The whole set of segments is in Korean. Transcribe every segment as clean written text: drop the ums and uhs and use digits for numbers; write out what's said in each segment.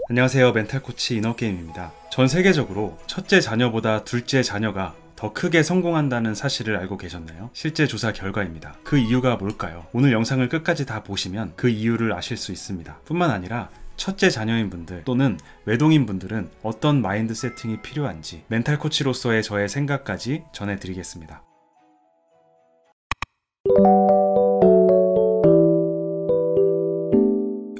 안녕하세요. 멘탈코치 이너게임입니다. 전 세계적으로 첫째 자녀보다 둘째 자녀가 더 크게 성공한다는 사실을 알고 계셨나요? 실제 조사 결과입니다. 그 이유가 뭘까요? 오늘 영상을 끝까지 다 보시면 그 이유를 아실 수 있습니다. 뿐만 아니라 첫째 자녀인 분들 또는 외동인 분들은 어떤 마인드 세팅이 필요한지 멘탈 코치로서의 저의 생각까지 전해드리겠습니다.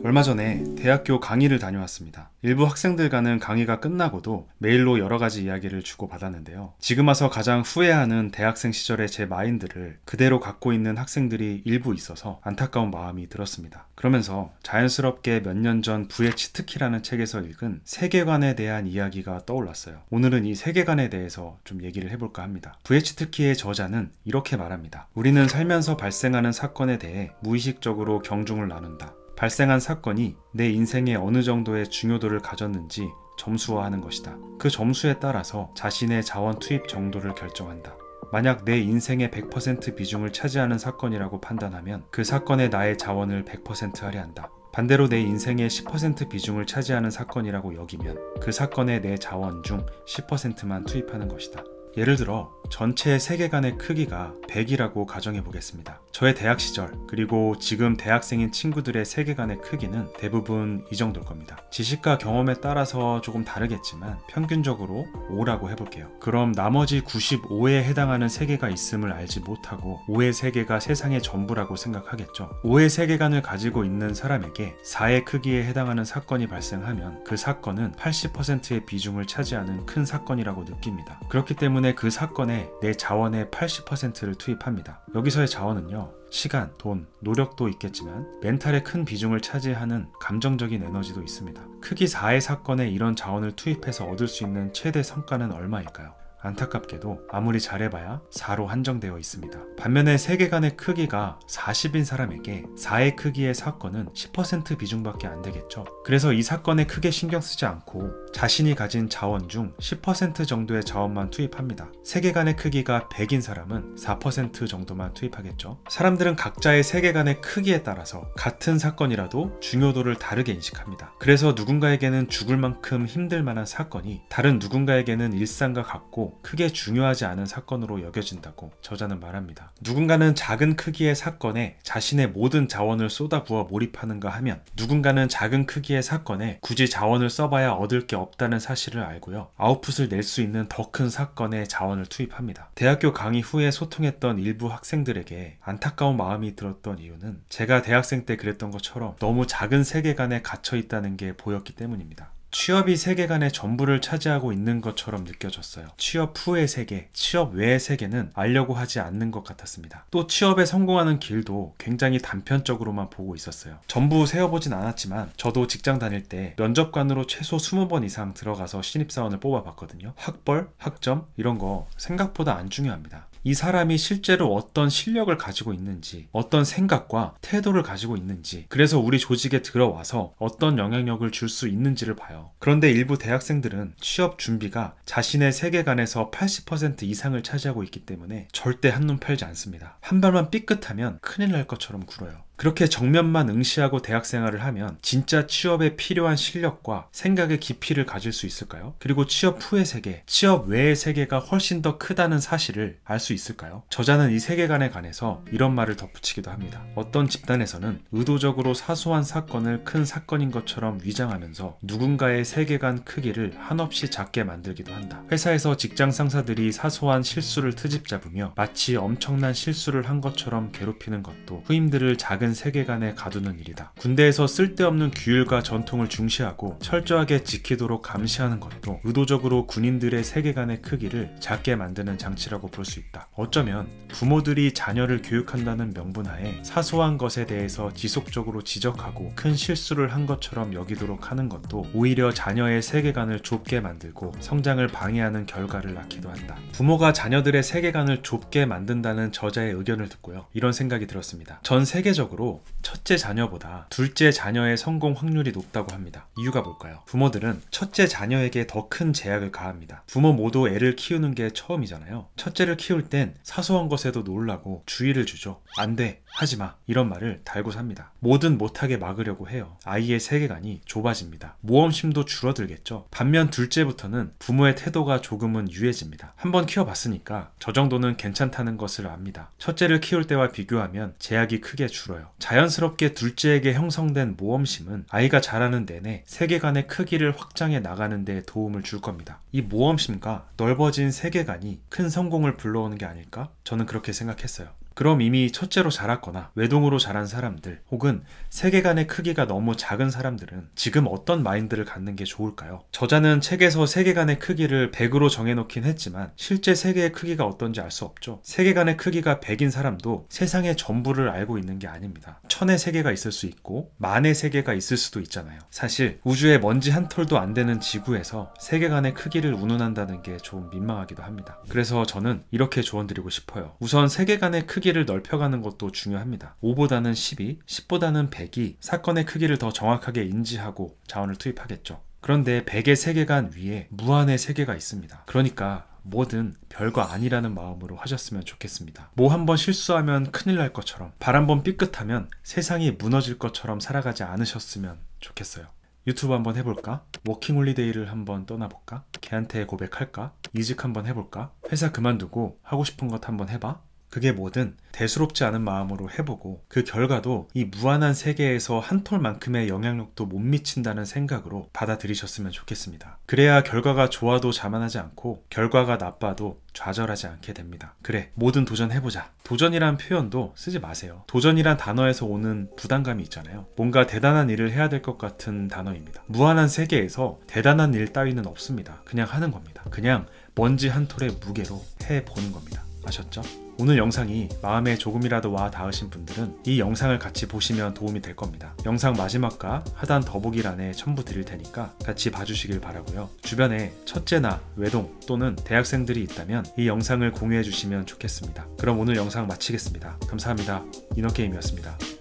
얼마 전에 대학교 강의를 다녀왔습니다. 일부 학생들과는 강의가 끝나고도 메일로 여러가지 이야기를 주고받았는데요. 지금 와서 가장 후회하는 대학생 시절의 제 마인드를 그대로 갖고 있는 학생들이 일부 있어서 안타까운 마음이 들었습니다. 그러면서 자연스럽게 몇 년 전 부의 치트키라는 책에서 읽은 세계관에 대한 이야기가 떠올랐어요. 오늘은 이 세계관에 대해서 좀 얘기를 해볼까 합니다. 부의 치트키의 저자는 이렇게 말합니다. 우리는 살면서 발생하는 사건에 대해 무의식적으로 경중을 나눈다. 발생한 사건이 내 인생에 어느 정도의 중요도를 가졌는지 점수화하는 것이다. 그 점수에 따라서 자신의 자원 투입 정도를 결정한다. 만약 내 인생의 100% 비중을 차지하는 사건이라고 판단하면 그 사건에 나의 자원을 100% 할애한다. 반대로 내 인생의 10% 비중을 차지하는 사건이라고 여기면 그 사건에 내 자원 중 10%만 투입하는 것이다. 예를 들어 전체 세계관의 크기가 100이라고 가정해 보겠습니다. 저의 대학 시절 그리고 지금 대학생인 친구들의 세계관의 크기는 대부분 이 정도일 겁니다. 지식과 경험에 따라서 조금 다르겠지만 평균적으로 5라고 해볼게요. 그럼 나머지 95에 해당하는 세계가 있음을 알지 못하고 5의 세계가 세상의 전부라고 생각하겠죠. 5의 세계관을 가지고 있는 사람에게 4의 크기에 해당하는 사건이 발생하면 그 사건은 80%의 비중을 차지하는 큰 사건이라고 느낍니다. 그렇기 때문에 그 사건에 내 자원의 80%를 투입합니다. 여기서의 자원은요, 시간, 돈, 노력도 있겠지만 멘탈에 큰 비중을 차지하는 감정적인 에너지도 있습니다. 크기 4의 사건에 이런 자원을 투입해서 얻을 수 있는 최대 성과는 얼마일까요? 안타깝게도 아무리 잘해봐야 4로 한정되어 있습니다. 반면에 세계관의 크기가 40인 사람에게 4의 크기의 사건은 10% 비중밖에 안 되겠죠. 그래서 이 사건에 크게 신경 쓰지 않고 자신이 가진 자원 중 10% 정도의 자원만 투입합니다. 세계관의 크기가 100인 사람은 4% 정도만 투입하겠죠. 사람들은 각자의 세계관의 크기에 따라서 같은 사건이라도 중요도를 다르게 인식합니다. 그래서 누군가에게는 죽을 만큼 힘들 만한 사건이 다른 누군가에게는 일상과 같고 크게 중요하지 않은 사건으로 여겨진다고 저자는 말합니다. 누군가는 작은 크기의 사건에 자신의 모든 자원을 쏟아부어 몰입하는가 하면 누군가는 작은 크기의 사건에 굳이 자원을 써봐야 얻을 게 없다는 사실을 알고요. 아웃풋을 낼 수 있는 더 큰 사건에 자원을 투입합니다. 대학교 강의 후에 소통했던 일부 학생들에게 안타까운 마음이 들었던 이유는 제가 대학생 때 그랬던 것처럼 너무 작은 세계관에 갇혀 있다는 게 보였기 때문입니다. 취업이 세계관의 전부를 차지하고 있는 것처럼 느껴졌어요. 취업 후의 세계, 취업 외의 세계는 알려고 하지 않는 것 같았습니다. 또 취업에 성공하는 길도 굉장히 단편적으로만 보고 있었어요. 전부 세어보진 않았지만 저도 직장 다닐 때 면접관으로 최소 20번 이상 들어가서 신입사원을 뽑아봤거든요. 학벌, 학점 이런 거 생각보다 안 중요합니다. 이 사람이 실제로 어떤 실력을 가지고 있는지, 어떤 생각과 태도를 가지고 있는지, 그래서 우리 조직에 들어와서 어떤 영향력을 줄 수 있는지를 봐요. 그런데 일부 대학생들은 취업 준비가 자신의 세계관에서 80% 이상을 차지하고 있기 때문에 절대 한눈 팔지 않습니다. 한 발만 삐끗하면 큰일 날 것처럼 굴어요. 그렇게 정면만 응시하고 대학 생활을 하면 진짜 취업에 필요한 실력과 생각의 깊이를 가질 수 있을까요? 그리고 취업 후의 세계, 취업 외의 세계가 훨씬 더 크다는 사실을 알 수 있을까요? 저자는 이 세계관에 관해서 이런 말을 덧붙이기도 합니다. 어떤 집단에서는 의도적으로 사소한 사건을 큰 사건인 것처럼 위장하면서 누군가의 세계관 크기를 한없이 작게 만들기도 한다. 회사에서 직장 상사들이 사소한 실수를 트집 잡으며 마치 엄청난 실수를 한 것처럼 괴롭히는 것도 후임들을 작은 세계관에 가두는 일이다. 군대에서 쓸데없는 규율과 전통을 중시하고 철저하게 지키도록 감시하는 것도 의도적으로 군인들의 세계관의 크기를 작게 만드는 장치라고 볼 수 있다. 어쩌면 부모들이 자녀를 교육한다는 명분하에 사소한 것에 대해서 지속적으로 지적하고 큰 실수를 한 것처럼 여기도록 하는 것도 오히려 자녀의 세계관을 좁게 만들고 성장을 방해하는 결과를 낳기도 한다. 부모가 자녀들의 세계관을 좁게 만든다는 저자의 의견을 듣고요. 이런 생각이 들었습니다. 전 세계적으로 첫째 자녀보다 둘째 자녀의 성공 확률이 높다고 합니다. 이유가 뭘까요? 부모들은 첫째 자녀에게 더 큰 제약을 가합니다. 부모 모두 애를 키우는 게 처음이잖아요. 첫째를 키울 땐 사소한 것에도 놀라고 주의를 주죠. 안 돼, 하지마 이런 말을 달고 삽니다. 뭐든 못하게 막으려고 해요. 아이의 세계관이 좁아집니다. 모험심도 줄어들겠죠. 반면 둘째부터는 부모의 태도가 조금은 유해집니다. 한번 키워봤으니까 저 정도는 괜찮다는 것을 압니다. 첫째를 키울 때와 비교하면 제약이 크게 줄어요. 자연스럽게 둘째에게 형성된 모험심은 아이가 자라는 내내 세계관의 크기를 확장해 나가는 데 도움을 줄 겁니다. 이 모험심과 넓어진 세계관이 큰 성공을 불러오는 게 아닐까? 저는 그렇게 생각했어요. 그럼 이미 첫째로 자랐거나 외동으로 자란 사람들 혹은 세계관의 크기가 너무 작은 사람들은 지금 어떤 마인드를 갖는 게 좋을까요? 저자는 책에서 세계관의 크기를 100으로 정해놓긴 했지만 실제 세계의 크기가 어떤지 알 수 없죠. 세계관의 크기가 100인 사람도 세상의 전부를 알고 있는 게 아닙니다. 1000의 세계가 있을 수 있고 10,000의 세계가 있을 수도 있잖아요. 사실 우주에 먼지 한 톨도 안 되는 지구에서 세계관의 크기를 운운한다는 게 좀 민망하기도 합니다. 그래서 저는 이렇게 조언드리고 싶어요. 우선 세계관의 크기를 넓혀가는 것도 중요합니다. 5보다는 12, 10보다는 100이 사건의 크기를 더 정확하게 인지하고 자원을 투입하겠죠. 그런데 100의 세계관 위에 무한의 세계가 있습니다. 그러니까 뭐든 별거 아니라는 마음으로 하셨으면 좋겠습니다. 뭐 한번 실수하면 큰일 날 것처럼, 발 한번 삐끗하면 세상이 무너질 것처럼 살아가지 않으셨으면 좋겠어요. 유튜브 한번 해볼까? 워킹홀리데이를 한번 떠나볼까? 걔한테 고백할까? 이직 한번 해볼까? 회사 그만두고 하고 싶은 것 한번 해봐? 그게 뭐든 대수롭지 않은 마음으로 해보고 그 결과도 이 무한한 세계에서 한 톨만큼의 영향력도 못 미친다는 생각으로 받아들이셨으면 좋겠습니다. 그래야 결과가 좋아도 자만하지 않고 결과가 나빠도 좌절하지 않게 됩니다. 그래, 뭐든 도전해보자. 도전이란 표현도 쓰지 마세요. 도전이란 단어에서 오는 부담감이 있잖아요. 뭔가 대단한 일을 해야 될 것 같은 단어입니다. 무한한 세계에서 대단한 일 따위는 없습니다. 그냥 하는 겁니다. 그냥 먼지 한 톨의 무게로 해보는 겁니다. 아셨죠? 오늘 영상이 마음에 조금이라도 와 닿으신 분들은 이 영상을 같이 보시면 도움이 될 겁니다. 영상 마지막과 하단 더보기란에 첨부 드릴 테니까 같이 봐주시길 바라고요. 주변에 첫째나 외동 또는 대학생들이 있다면 이 영상을 공유해 주시면 좋겠습니다. 그럼 오늘 영상 마치겠습니다. 감사합니다. 이너게임이었습니다.